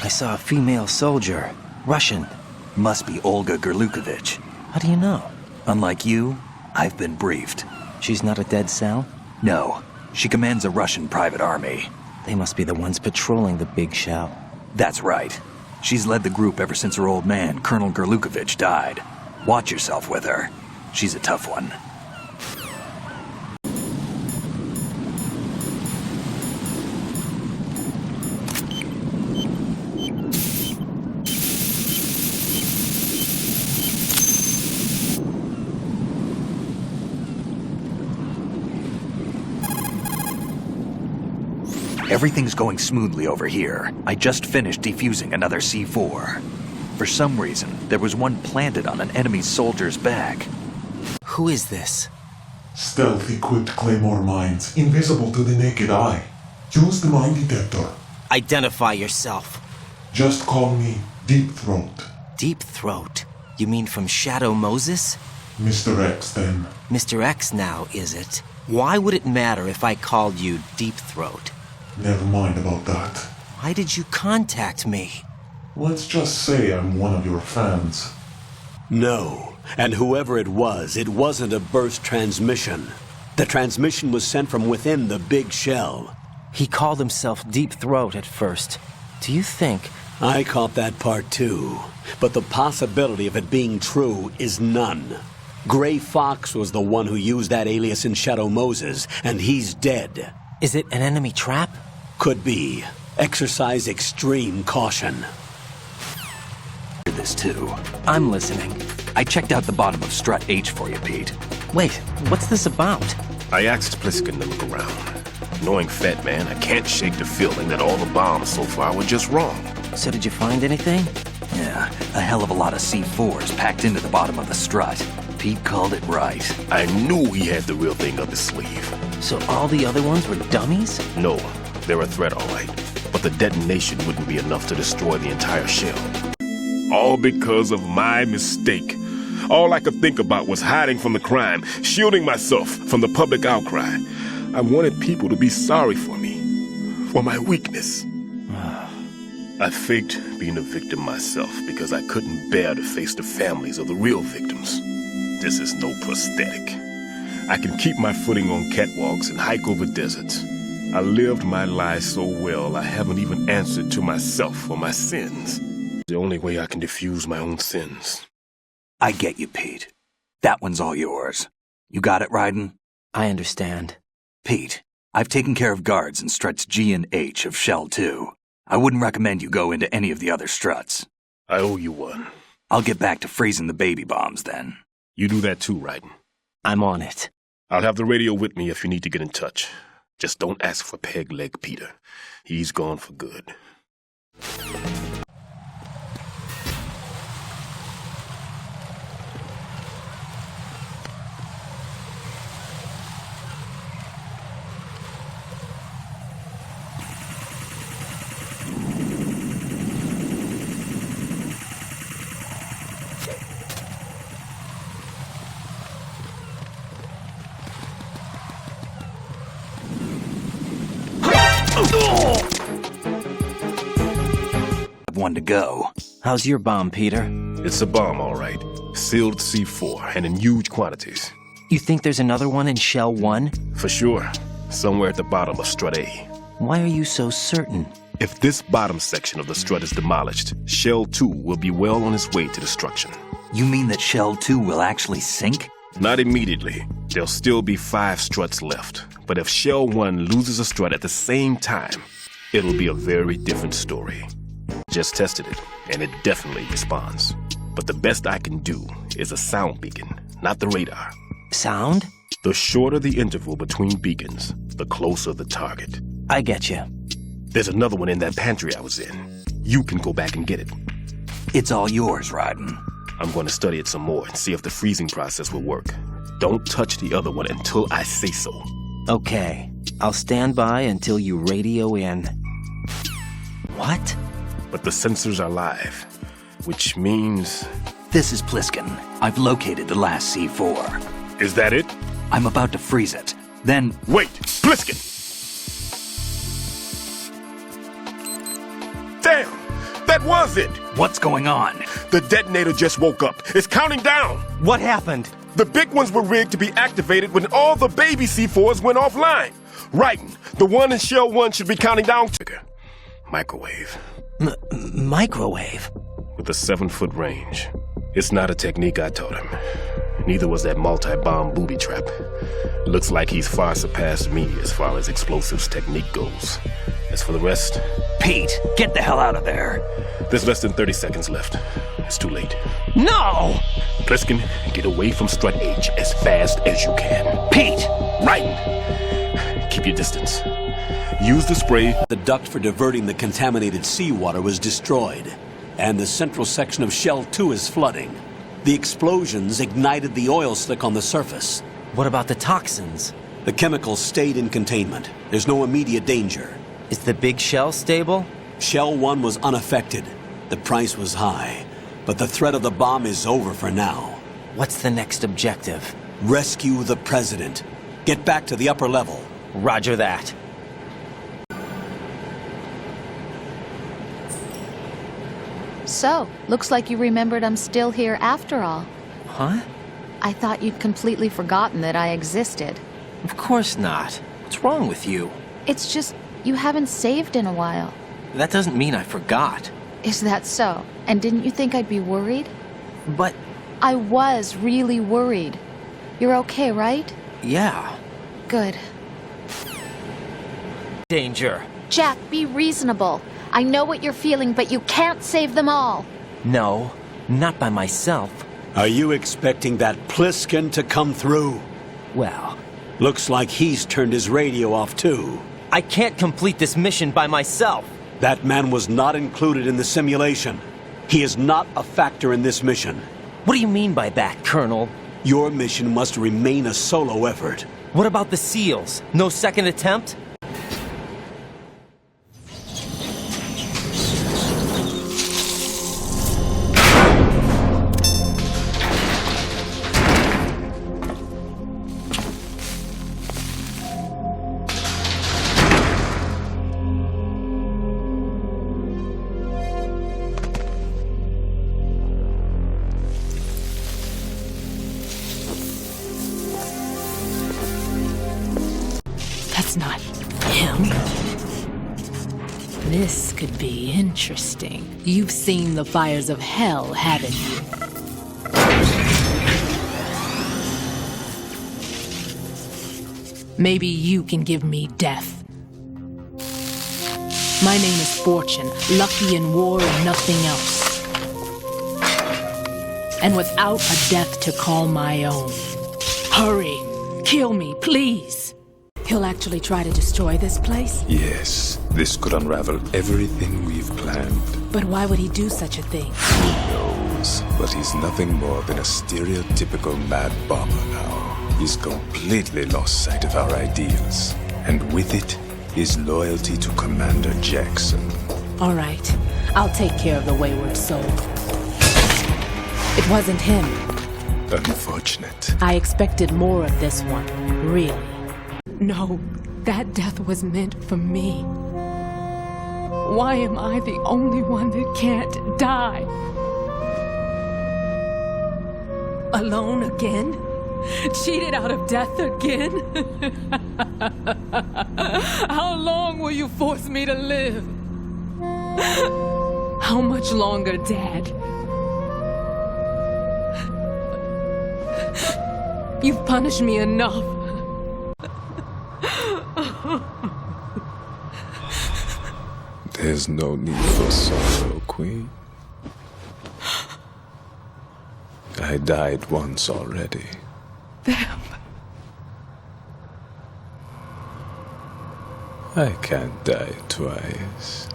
I saw a female soldier. Russian. Must be Olga Gerlukovich. How do you know? Unlike you, I've been briefed. She's not a dead cell? No, she commands a Russian private army. They must be the ones patrolling the big shell. That's right. She's led the group ever since her old man, Colonel Gerlukovich, died. Watch yourself with her. She's a tough one. Everything's going smoothly over here. I just finished defusing another C4. For some reason, there was one planted on an enemy soldier's back. Who is this? Stealth-equipped Claymore mines, invisible to the naked eye. Use the mine detector. Identify yourself. Just call me Deep Throat. Deep Throat? You mean from Shadow Moses? Mr. X, then. Mr. X now, is it? Why would it matter if I called you Deep Throat? Never mind about that. Why did you contact me? Let's just say I'm one of your fans. No, and whoever it wasn't a burst transmission. The transmission was sent from within the big shell. He called himself Deep Throat at first. Do you think... I caught that part too, but the possibility of it being true is none. Gray Fox was the one who used that alias in Shadow Moses, and he's dead. Is it an enemy trap? Could be. Exercise extreme caution. This too. I'm listening. I checked out the bottom of Strut H for you, Pete. Wait, what's this about? I asked Pliskin to look around. Knowing Fat Man, I can't shake the feeling that all the bombs so far were just wrong. So did you find anything? Yeah, a hell of a lot of C4s packed into the bottom of the strut. Pete called it right. I knew he had the real thing up his sleeve. So all the other ones were dummies? No, they're a threat, all right. But the detonation wouldn't be enough to destroy the entire shell. All because of my mistake. All I could think about was hiding from the crime, shielding myself from the public outcry. I wanted people to be sorry for me, for my weakness. I faked being a victim myself because I couldn't bear to face the families of the real victims. This is no prosthetic. I can keep my footing on catwalks and hike over deserts. I lived my life so well I haven't even answered to myself for my sins. The only way I can diffuse my own sins. I get you, Pete. That one's all yours. You got it, Raiden? I understand. Pete, I've taken care of guards in struts G and H of Shell 2. I wouldn't recommend you go into any of the other struts. I owe you one. I'll get back to freezing the baby bombs then. You do that too, Raiden. I'm on it. I'll have the radio with me if you need to get in touch. Just don't ask for Peg Leg Peter. He's gone for good. One to go. How's your bomb, Peter? It's a bomb, all right. Sealed C4, and in huge quantities. You think there's another one in Shell 1? For sure. Somewhere at the bottom of Strut A. Why are you so certain? If this bottom section of the strut is demolished, Shell 2 will be well on its way to destruction. You mean that Shell 2 will actually sink? Not immediately. There'll still be 5 struts left. But if Shell 1 loses a strut at the same time, it'll be a very different story. Just tested it, and it definitely responds. But the best I can do is a sound beacon, not the radar. Sound? The shorter the interval between beacons, the closer the target. I get you. There's another one in that pantry I was in. You can go back and get it. It's all yours, Raiden. I'm going to study it some more and see if the freezing process will work. Don't touch the other one until I say so. Okay. I'll stand by until you radio in. What? But the sensors are live, which means... This is Pliskin. I've located the last C4. Is that it? I'm about to freeze it. Then... Wait! Pliskin! Damn! That was it! What's going on? The detonator just woke up. It's counting down. What happened? The big ones were rigged to be activated when all the baby C4s went offline. Writing, the one in Shell 1 should be counting down. Microwave. Microwave? With a 7-foot range. It's not a technique I taught him. Neither was that multi-bomb booby trap. Looks like he's far surpassed me as far as explosives technique goes. As for the rest... Pete, get the hell out of there. There's less than 30 seconds left. It's too late. No! Pliskin, get away from Strut H as fast as you can. Pete! Right! Keep your distance. Use the spray. The duct for diverting the contaminated seawater was destroyed, and the central section of Shell 2 is flooding. The explosions ignited the oil slick on the surface. What about the toxins? The chemicals stayed in containment. There's no immediate danger. Is the big shell stable? Shell 1 was unaffected. The price was high, but the threat of the bomb is over for now. What's the next objective? Rescue the president. Get back to the upper level. Roger that. So, looks like you remembered I'm still here after all. Huh? I thought you'd completely forgotten that I existed. Of course not. What's wrong with you? It's just, you haven't saved in a while. That doesn't mean I forgot. Is that so? And didn't you think I'd be worried? But, I was really worried. You're okay, right? yeah. Good. Danger. Jack, be reasonable. I know what you're feeling, but you can't save them all. No, not by myself. Are you expecting that Pliskin to come through? Well, Looks like he's turned his radio off too. I can't complete this mission by myself. That man was not included in the simulation. He is not a factor in this mission. What do you mean by that, Colonel? Your mission must remain a solo effort. What about the SEALs? No second attempt? That's not him. This could be interesting. You've seen the fires of hell, haven't you? Maybe you can give me death. My name is Fortune, lucky in war and nothing else. And without a death to call my own. Hurry! Kill me, please! He'll actually try to destroy this place? Yes, this could unravel everything we've planned. But why would he do such a thing? Who knows? But he's nothing more than a stereotypical mad bomber now. He's completely lost sight of our ideals. And with it, his loyalty to Commander Jackson. All right, I'll take care of the wayward soul. It wasn't him. Unfortunate. I expected more of this one, really. No, that death was meant for me. Why am I the only one that can't die? Alone again? Cheated out of death again? How long will you force me to live? How much longer, Dad? You've punished me enough. There's no need for sorrow, Queen. I died once already. Them. I can't die twice.